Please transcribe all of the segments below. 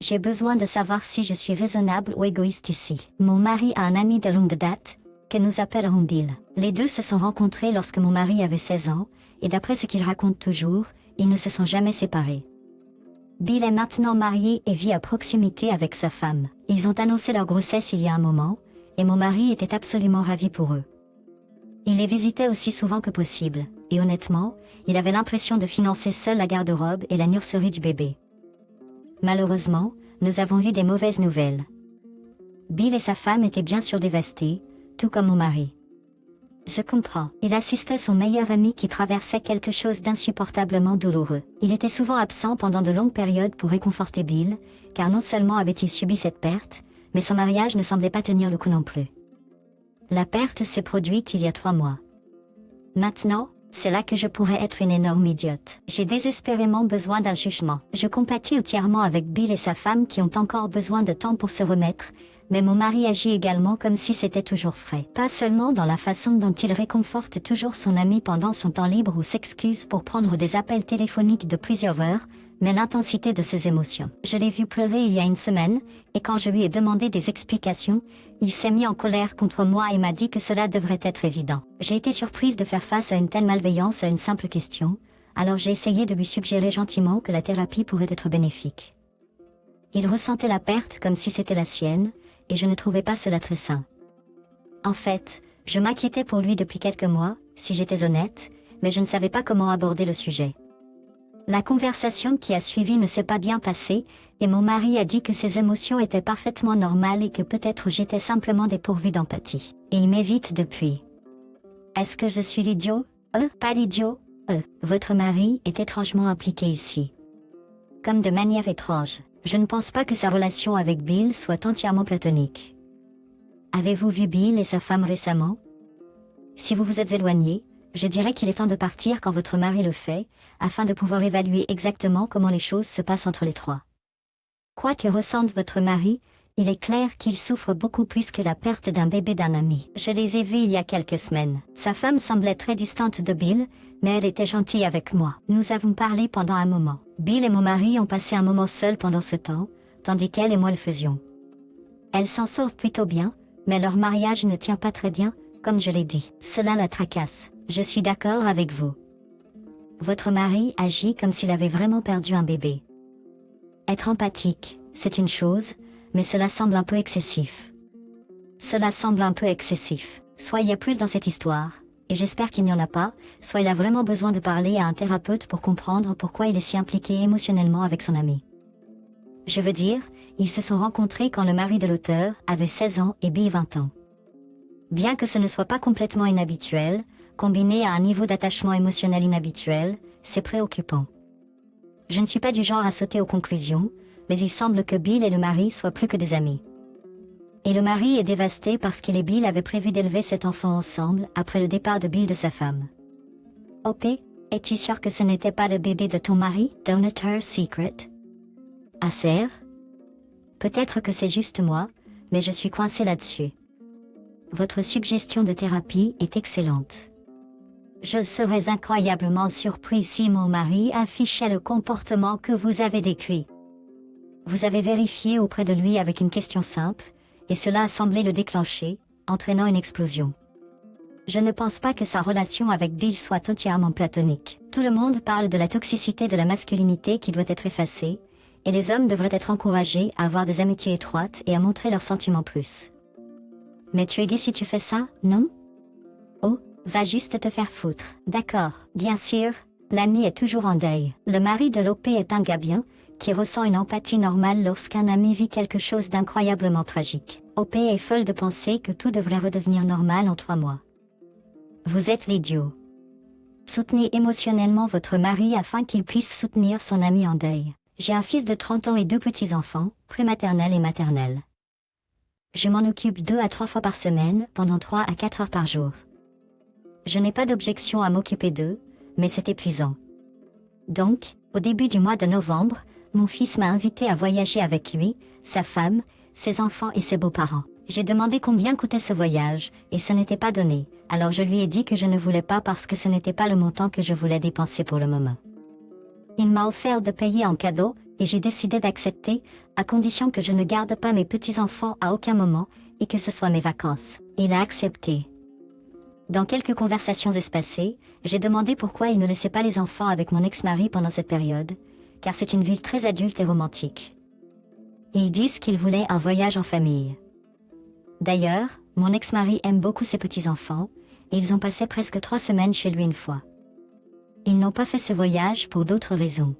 J'ai besoin de savoir si je suis raisonnable ou égoïste ici. Mon mari a un ami de longue date, que nous appellerons Bill. Les deux se sont rencontrés lorsque mon mari avait 16 ans, et d'après ce qu'il raconte toujours, ils ne se sont jamais séparés. Bill est maintenant marié et vit à proximité avec sa femme. Ils ont annoncé leur grossesse il y a un moment, et mon mari était absolument ravi pour eux. Il les visitait aussi souvent que possible, et honnêtement, il avait l'impression de financer seul la garde-robe et la nurserie du bébé. Malheureusement, nous avons vu des mauvaises nouvelles. Bill et sa femme étaient bien sûr dévastés, tout comme mon mari. Je comprends. Il assistait son meilleur ami qui traversait quelque chose d'insupportablement douloureux. Il était souvent absent pendant de longues périodes pour réconforter Bill, car non seulement avait-il subi cette perte, mais son mariage ne semblait pas tenir le coup non plus. La perte s'est produite il y a 3 mois. Maintenant, c'est là que je pourrais être une énorme idiote. J'ai désespérément besoin d'un jugement. Je compatis entièrement avec Bill et sa femme qui ont encore besoin de temps pour se remettre, mais mon mari agit également comme si c'était toujours frais. Pas seulement dans la façon dont il réconforte toujours son ami pendant son temps libre ou s'excuse pour prendre des appels téléphoniques de plusieurs heures, mais l'intensité de ses émotions. Je l'ai vu pleurer il y a une semaine, et quand je lui ai demandé des explications, il s'est mis en colère contre moi et m'a dit que cela devrait être évident. J'ai été surprise de faire face à une telle malveillance à une simple question, alors j'ai essayé de lui suggérer gentiment que la thérapie pourrait être bénéfique. Il ressentait la perte comme si c'était la sienne, et je ne trouvais pas cela très sain. En fait, je m'inquiétais pour lui depuis quelques mois, si j'étais honnête, mais je ne savais pas comment aborder le sujet. La conversation qui a suivi ne s'est pas bien passée, et mon mari a dit que ses émotions étaient parfaitement normales et que peut-être j'étais simplement dépourvue d'empathie. Et il m'évite depuis. Est-ce que je suis l'idiot? Pas l'idiot? Votre mari est étrangement impliqué ici. Comme de manière étrange. Je ne pense pas que sa relation avec Bill soit entièrement platonique. Avez-vous vu Bill et sa femme récemment? Si vous vous êtes éloigné, je dirais qu'il est temps de partir quand votre mari le fait, afin de pouvoir évaluer exactement comment les choses se passent entre les trois. Quoi que ressente votre mari, il est clair qu'il souffre beaucoup plus que la perte d'un bébé d'un ami. Je les ai vus il y a quelques semaines. Sa femme semblait très distante de Bill, mais elle était gentille avec moi. Nous avons parlé pendant un moment. Bill et mon mari ont passé un moment seuls pendant ce temps, tandis qu'elle et moi le faisions. Elle s'en sort plutôt bien, mais leur mariage ne tient pas très bien, comme je l'ai dit. Cela la tracasse. Je suis d'accord avec vous. Votre mari agit comme s'il avait vraiment perdu un bébé. Être empathique, c'est une chose, mais cela semble un peu excessif. Soit il y a plus dans cette histoire, et j'espère qu'il n'y en a pas, soit il a vraiment besoin de parler à un thérapeute pour comprendre pourquoi il est si impliqué émotionnellement avec son ami. Je veux dire, ils se sont rencontrés quand le mari de l'auteur avait 16 ans et Bill 20 ans. Bien que ce ne soit pas complètement inhabituel, combiné à un niveau d'attachement émotionnel inhabituel, c'est préoccupant. Je ne suis pas du genre à sauter aux conclusions, mais il semble que Bill et le mari soient plus que des amis. Et le mari est dévasté parce qu'il et Bill avaient prévu d'élever cet enfant ensemble après le départ de Bill de sa femme. OP, es-tu sûr que ce n'était pas le bébé de ton mari? Donateur secret. Acer? Peut-être que c'est juste moi, mais je suis coincée là-dessus. Votre suggestion de thérapie est excellente. Je serais incroyablement surpris si mon mari affichait le comportement que vous avez décrit. Vous avez vérifié auprès de lui avec une question simple, et cela a semblé le déclencher, entraînant une explosion. Je ne pense pas que sa relation avec Bill soit entièrement platonique. Tout le monde parle de la toxicité de la masculinité qui doit être effacée, et les hommes devraient être encouragés à avoir des amitiés étroites et à montrer leurs sentiments plus. Mais tu es gay si tu fais ça, non? Oh, va juste te faire foutre. D'accord, bien sûr, l'ami est toujours en deuil. Le mari de l'OP est un gars bien, qui ressent une empathie normale lorsqu'un ami vit quelque chose d'incroyablement tragique. OP est folle de penser que tout devrait redevenir normal en 3 mois. Vous êtes l'idiot. Soutenez émotionnellement votre mari afin qu'il puisse soutenir son ami en deuil. J'ai un fils de 30 ans et 2 petits-enfants, prématernels et maternels. Je m'en occupe 2 à 3 fois par semaine, pendant 3 à 4 heures par jour. Je n'ai pas d'objection à m'occuper d'eux, mais c'est épuisant. Donc, au début du mois de novembre, mon fils m'a invité à voyager avec lui, sa femme, ses enfants et ses beaux-parents. J'ai demandé combien coûtait ce voyage, et ce n'était pas donné, alors je lui ai dit que je ne voulais pas parce que ce n'était pas le montant que je voulais dépenser pour le moment. Il m'a offert de payer en cadeau, et j'ai décidé d'accepter, à condition que je ne garde pas mes petits-enfants à aucun moment, et que ce soit mes vacances. Il a accepté. Dans quelques conversations espacées, j'ai demandé pourquoi il ne laissait pas les enfants avec mon ex-mari pendant cette période, car c'est une ville très adulte et romantique. Ils disent qu'ils voulaient un voyage en famille. D'ailleurs, mon ex-mari aime beaucoup ses petits-enfants, et ils ont passé presque 3 semaines chez lui une fois. Ils n'ont pas fait ce voyage pour d'autres raisons.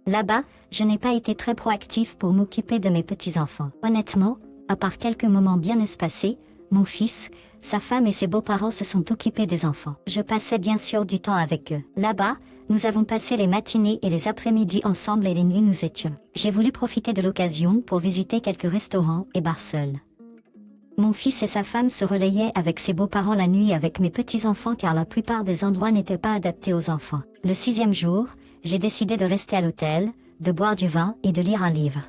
Là-bas, je n'ai pas été très proactif pour m'occuper de mes petits-enfants. Honnêtement, à part quelques moments bien espacés, mon fils, sa femme et ses beaux-parents se sont occupés des enfants. Je passais bien sûr du temps avec eux. Là-bas, nous avons passé les matinées et les après-midi ensemble et les nuits nous étions. J'ai voulu profiter de l'occasion pour visiter quelques restaurants et bars seuls. Mon fils et sa femme se relayaient avec ses beaux-parents la nuit avec mes petits-enfants car la plupart des endroits n'étaient pas adaptés aux enfants. Le 6e jour, j'ai décidé de rester à l'hôtel, de boire du vin et de lire un livre.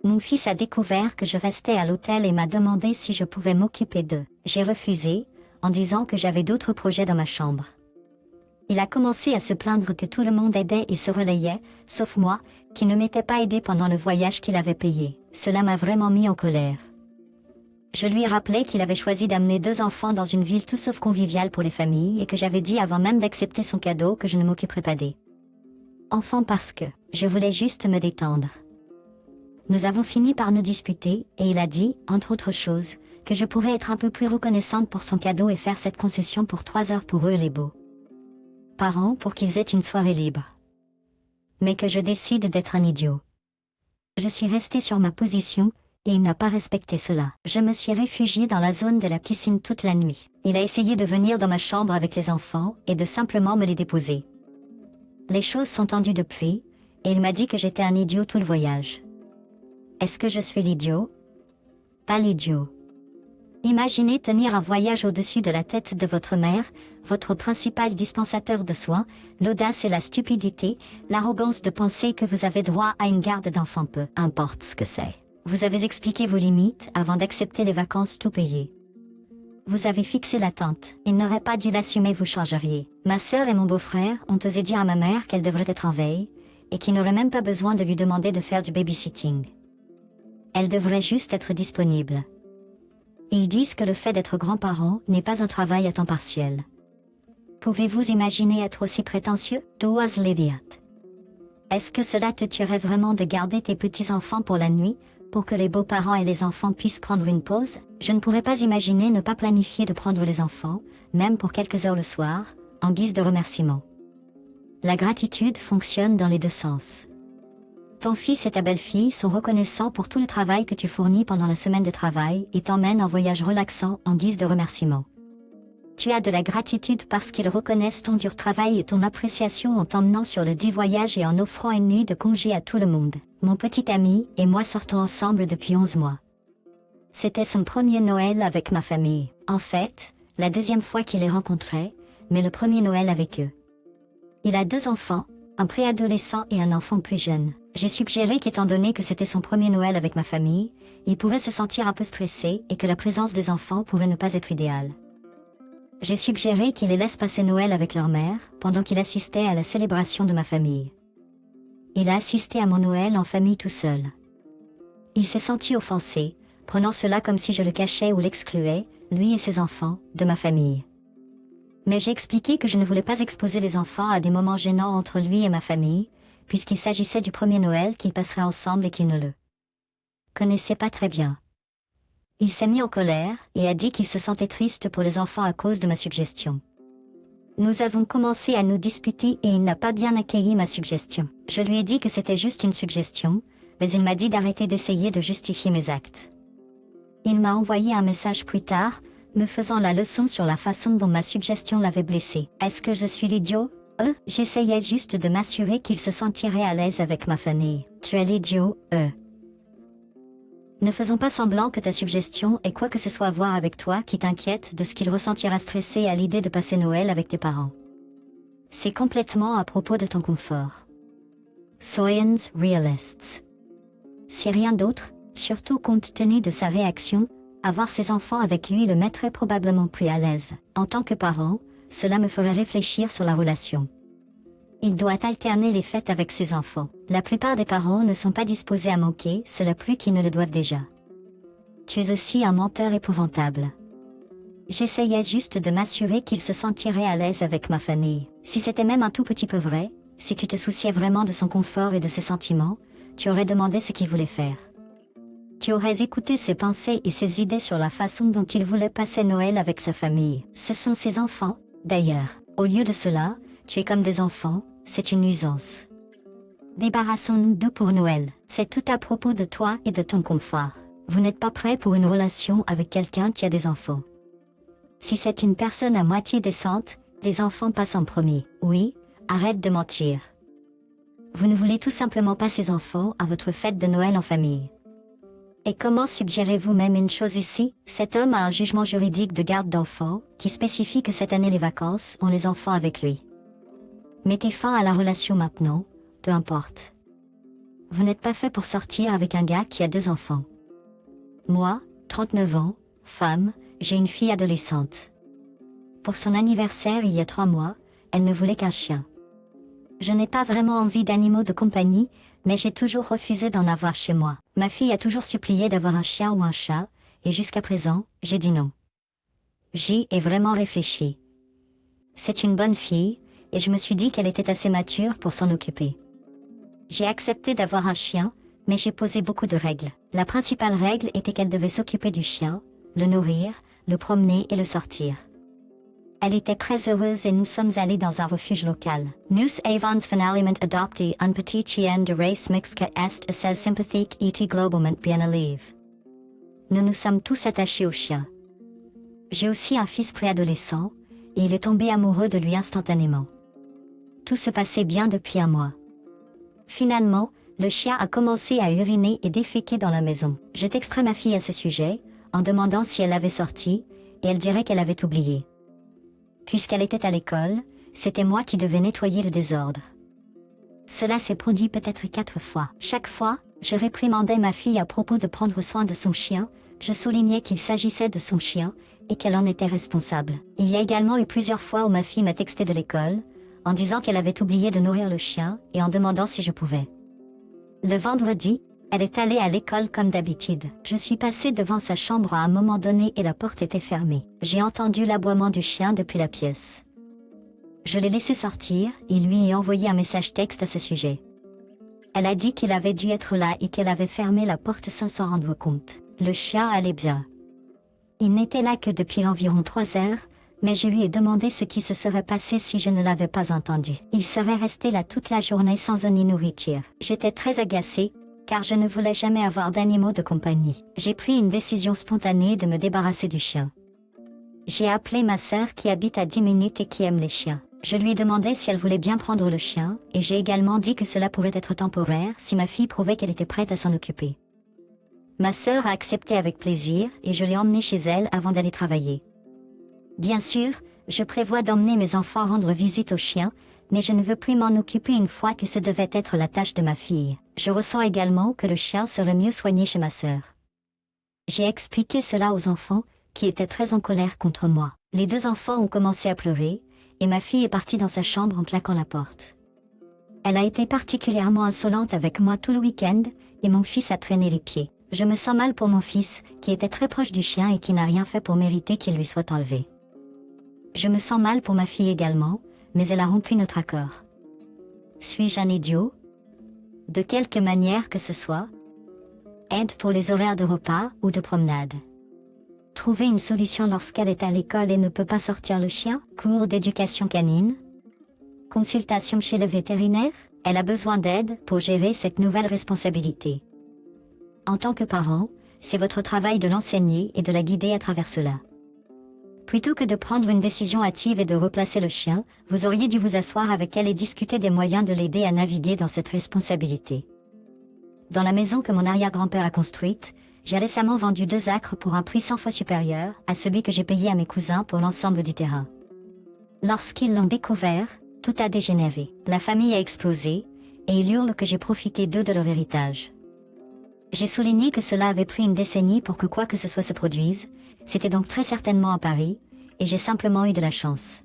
Mon fils a découvert que je restais à l'hôtel et m'a demandé si je pouvais m'occuper d'eux. J'ai refusé, en disant que j'avais d'autres projets dans ma chambre. Il a commencé à se plaindre que tout le monde aidait et se relayait, sauf moi, qui ne m'étais pas aidé pendant le voyage qu'il avait payé. Cela m'a vraiment mis en colère. Je lui ai rappelé qu'il avait choisi d'amener 2 enfants dans une ville tout sauf conviviale pour les familles et que j'avais dit avant même d'accepter son cadeau que je ne m'occuperais pas des enfants parce que je voulais juste me détendre. Nous avons fini par nous disputer et il a dit, entre autres choses, que je pourrais être un peu plus reconnaissante pour son cadeau et faire cette concession pour 3 heures pour eux les beaux parents pour qu'ils aient une soirée libre. Mais que je décide d'être un idiot. Je suis restée sur ma position, et il n'a pas respecté cela. Je me suis réfugiée dans la zone de la piscine toute la nuit. Il a essayé de venir dans ma chambre avec les enfants, et de simplement me les déposer. Les choses sont tendues depuis, et il m'a dit que j'étais un idiot tout le voyage. Est-ce que je suis l'idiot? Pas l'idiot. Imaginez tenir un voyage au-dessus de la tête de votre mère, votre principal dispensateur de soins, l'audace et la stupidité, l'arrogance de penser que vous avez droit à une garde d'enfants peu importe ce que c'est. Vous avez expliqué vos limites avant d'accepter les vacances tout payées. Vous avez fixé l'attente. Il n'aurait pas dû l'assumer, vous changeriez. Ma sœur et mon beau-frère ont osé dire à ma mère qu'elle devrait être en veille, et qu'il n'aurait même pas besoin de lui demander de faire du babysitting. Elle devrait juste être disponible. Ils disent que le fait d'être grand-parent n'est pas un travail à temps partiel. Pouvez-vous imaginer être aussi prétentieux? Towards l'idiot. Est-ce que cela te tuerait vraiment de garder tes petits-enfants pour la nuit, pour que les beaux-parents et les enfants puissent prendre une pause? Je ne pourrais pas imaginer ne pas planifier de prendre les enfants, même pour quelques heures le soir, en guise de remerciement. La gratitude fonctionne dans les 2 sens. Ton fils et ta belle-fille sont reconnaissants pour tout le travail que tu fournis pendant la semaine de travail et t'emmènent en voyage relaxant en guise de remerciement. Tu as de la gratitude parce qu'ils reconnaissent ton dur travail et ton appréciation en t'emmenant sur le dit voyage et en offrant une nuit de congé à tout le monde. Mon petit ami et moi sortons ensemble depuis 11 mois. C'était son premier Noël avec ma famille. En fait, la 2e fois qu'il les rencontrait, mais le premier Noël avec eux. Il a 2 enfants, un préadolescent et un enfant plus jeune. J'ai suggéré qu'étant donné que c'était son premier Noël avec ma famille, il pourrait se sentir un peu stressé et que la présence des enfants pourrait ne pas être idéale. J'ai suggéré qu'il les laisse passer Noël avec leur mère, pendant qu'il assistait à la célébration de ma famille. Il a assisté à mon Noël en famille tout seul. Il s'est senti offensé, prenant cela comme si je le cachais ou l'excluais, lui et ses enfants, de ma famille. Mais j'ai expliqué que je ne voulais pas exposer les enfants à des moments gênants entre lui et ma famille, puisqu'il s'agissait du premier Noël qu'ils passeraient ensemble et qu'ils ne le connaissaient pas très bien. Il s'est mis en colère et a dit qu'il se sentait triste pour les enfants à cause de ma suggestion. Nous avons commencé à nous disputer et il n'a pas bien accueilli ma suggestion. Je lui ai dit que c'était juste une suggestion, mais il m'a dit d'arrêter d'essayer de justifier mes actes. Il m'a envoyé un message plus tard, me faisant la leçon sur la façon dont ma suggestion l'avait blessé. Est-ce que je suis l'idiot? J'essayais juste de m'assurer qu'il se sentirait à l'aise avec ma famille. Tu es l'idiot, Ne faisons pas semblant que ta suggestion ait quoi que ce soit à voir avec toi qui t'inquiète de ce qu'il ressentira stressé à l'idée de passer Noël avec tes parents. C'est complètement à propos de ton confort. Soyons realists. Si rien d'autre, surtout compte tenu de sa réaction, avoir ses enfants avec lui le mettrait probablement plus à l'aise. En tant que parent, cela me ferait réfléchir sur la relation. Il doit alterner les fêtes avec ses enfants. La plupart des parents ne sont pas disposés à manquer, cela plus qu'ils ne le doivent déjà. Tu es aussi un menteur épouvantable. J'essayais juste de m'assurer qu'il se sentirait à l'aise avec ma famille. Si c'était même un tout petit peu vrai, si tu te souciais vraiment de son confort et de ses sentiments, tu aurais demandé ce qu'il voulait faire. Tu aurais écouté ses pensées et ses idées sur la façon dont il voulait passer Noël avec sa famille. Ce sont ses enfants, d'ailleurs. Au lieu de cela, tu es comme des enfants, c'est une nuisance. Débarrassons-nous d'eux pour Noël. C'est tout à propos de toi et de ton confort. Vous n'êtes pas prêt pour une relation avec quelqu'un qui a des enfants. Si c'est une personne à moitié décente, les enfants passent en premier. Oui, arrête de mentir. Vous ne voulez tout simplement pas ces enfants à votre fête de Noël en famille. Et comment suggérez-vous même une chose ici? Cet homme a un jugement juridique de garde d'enfants qui spécifie que cette année les vacances ont les enfants avec lui. Mettez fin à la relation maintenant, peu importe. Vous n'êtes pas fait pour sortir avec un gars qui a 2 enfants. Moi, 39 ans, femme, j'ai une fille adolescente. Pour son anniversaire il y a 3 mois, elle ne voulait qu'un chien. Je n'ai pas vraiment envie d'animaux de compagnie, mais j'ai toujours refusé d'en avoir chez moi. Ma fille a toujours supplié d'avoir un chien ou un chat, et jusqu'à présent, j'ai dit non. J'y ai vraiment réfléchi. C'est une bonne fille, et je me suis dit qu'elle était assez mature pour s'en occuper. J'ai accepté d'avoir un chien, mais j'ai posé beaucoup de règles. La principale règle était qu'elle devait s'occuper du chien, le nourrir, le promener et le sortir. Elle était très heureuse et nous sommes allés dans un refuge local. Nous avons finalement adopté un petit chien de race mixte qui est assez sympathique et globalement bien élevé. Nous nous sommes tous attachés au chien. J'ai aussi un fils préadolescent, et il est tombé amoureux de lui instantanément. Tout se passait bien depuis un mois. Finalement, le chien a commencé à uriner et déféquer dans la maison. Je texterai ma fille à ce sujet, en demandant si elle l'avait sorti, et elle dirait qu'elle avait oublié. Puisqu'elle était à l'école, c'était moi qui devais nettoyer le désordre. Cela s'est produit peut-être 4 fois. Chaque fois, je réprimandais ma fille à propos de prendre soin de son chien, je soulignais qu'il s'agissait de son chien, et qu'elle en était responsable. Il y a également eu plusieurs fois où ma fille m'a texté de l'école, en disant qu'elle avait oublié de nourrir le chien, et en demandant si je pouvais. Le vendredi, elle est allée à l'école comme d'habitude. Je suis passée devant sa chambre à un moment donné et la porte était fermée. J'ai entendu l'aboiement du chien depuis la pièce. Je l'ai laissé sortir et lui ai envoyé un message texte à ce sujet. Elle a dit qu'il avait dû être là et qu'elle avait fermé la porte sans s'en rendre compte. Le chien allait bien. Il n'était là que depuis environ 3 heures, mais je lui ai demandé ce qui se serait passé si je ne l'avais pas entendu. Il serait resté là toute la journée sans eau ni nourriture. J'étais très agacée, car je ne voulais jamais avoir d'animaux de compagnie. J'ai pris une décision spontanée de me débarrasser du chien. J'ai appelé ma sœur qui habite à 10 minutes et qui aime les chiens. Je lui ai demandé si elle voulait bien prendre le chien, et j'ai également dit que cela pourrait être temporaire si ma fille prouvait qu'elle était prête à s'en occuper. Ma sœur a accepté avec plaisir et je l'ai emmenée chez elle avant d'aller travailler. Bien sûr, je prévois d'emmener mes enfants rendre visite au chien, mais je ne veux plus m'en occuper une fois que ce devait être la tâche de ma fille. Je ressens également que le chien serait mieux soigné chez ma sœur. J'ai expliqué cela aux enfants, qui étaient très en colère contre moi. Les 2 enfants ont commencé à pleurer, et ma fille est partie dans sa chambre en claquant la porte. Elle a été particulièrement insolente avec moi tout le week-end, et mon fils a traîné les pieds. Je me sens mal pour mon fils, qui était très proche du chien et qui n'a rien fait pour mériter qu'il lui soit enlevé. Je me sens mal pour ma fille également, mais elle a rompu notre accord. Suis-je un idiot? De quelque manière que ce soit? Aide pour les horaires de repas ou de promenade. Trouver une solution lorsqu'elle est à l'école et ne peut pas sortir le chien? Cours d'éducation canine? Consultation chez le vétérinaire? Elle a besoin d'aide pour gérer cette nouvelle responsabilité. En tant que parent, c'est votre travail de l'enseigner et de la guider à travers cela. Plutôt que de prendre une décision hâtive et de replacer le chien, vous auriez dû vous asseoir avec elle et discuter des moyens de l'aider à naviguer dans cette responsabilité. Dans la maison que mon arrière-grand-père a construite, j'ai récemment vendu 2 acres pour un prix 100 fois supérieur à celui que j'ai payé à mes cousins pour l'ensemble du terrain. Lorsqu'ils l'ont découvert, tout a dégénéré. La famille a explosé, et ils hurlent que j'ai profité d'eux de leur héritage. J'ai souligné que cela avait pris une décennie pour que quoi que ce soit se produise, c'était donc très certainement à Paris, et j'ai simplement eu de la chance.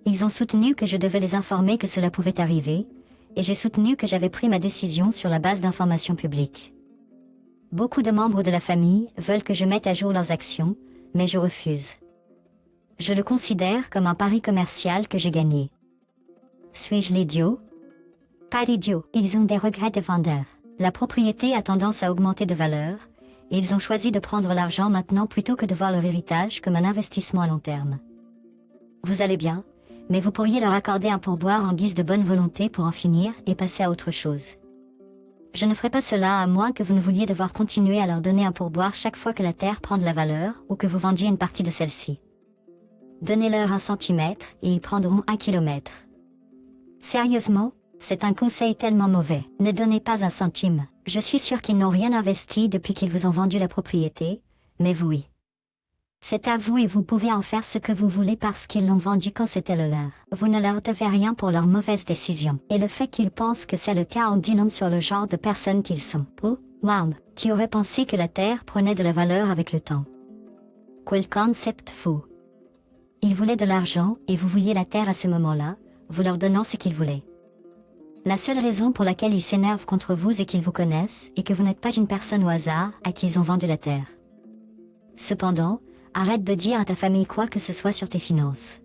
Ils ont soutenu que je devais les informer que cela pouvait arriver, et j'ai soutenu que j'avais pris ma décision sur la base d'informations publiques. Beaucoup de membres de la famille veulent que je mette à jour leurs actions, mais je refuse. Je le considère comme un pari commercial que j'ai gagné. Suis-je l'idiot? Pas l'idiot, ils ont des regrets de vendeur. La propriété a tendance à augmenter de valeur, et ils ont choisi de prendre l'argent maintenant plutôt que de voir leur héritage comme un investissement à long terme. Vous allez bien, mais vous pourriez leur accorder un pourboire en guise de bonne volonté pour en finir et passer à autre chose. Je ne ferai pas cela à moins que vous ne vouliez devoir continuer à leur donner un pourboire chaque fois que la terre prend de la valeur ou que vous vendiez une partie de celle-ci. Donnez-leur 1 centimètre et ils prendront 1 kilomètre. Sérieusement, c'est un conseil tellement mauvais. Ne donnez pas 1 centime. Je suis sûr qu'ils n'ont rien investi depuis qu'ils vous ont vendu la propriété, mais vous oui. C'est à vous et vous pouvez en faire ce que vous voulez parce qu'ils l'ont vendu quand c'était le leur. Vous ne leur devez rien pour leur mauvaise décision. Et le fait qu'ils pensent que c'est le cas en dit long sur le genre de personnes qu'ils sont. Ou, qui aurait pensé que la terre prenait de la valeur avec le temps. Quel concept fou. Ils voulaient de l'argent et vous vouliez la terre à ce moment-là, vous leur donnant ce qu'ils voulaient. La seule raison pour laquelle ils s'énervent contre vous est qu'ils vous connaissent et que vous n'êtes pas une personne au hasard à qui ils ont vendu la terre. Cependant, arrête de dire à ta famille quoi que ce soit sur tes finances.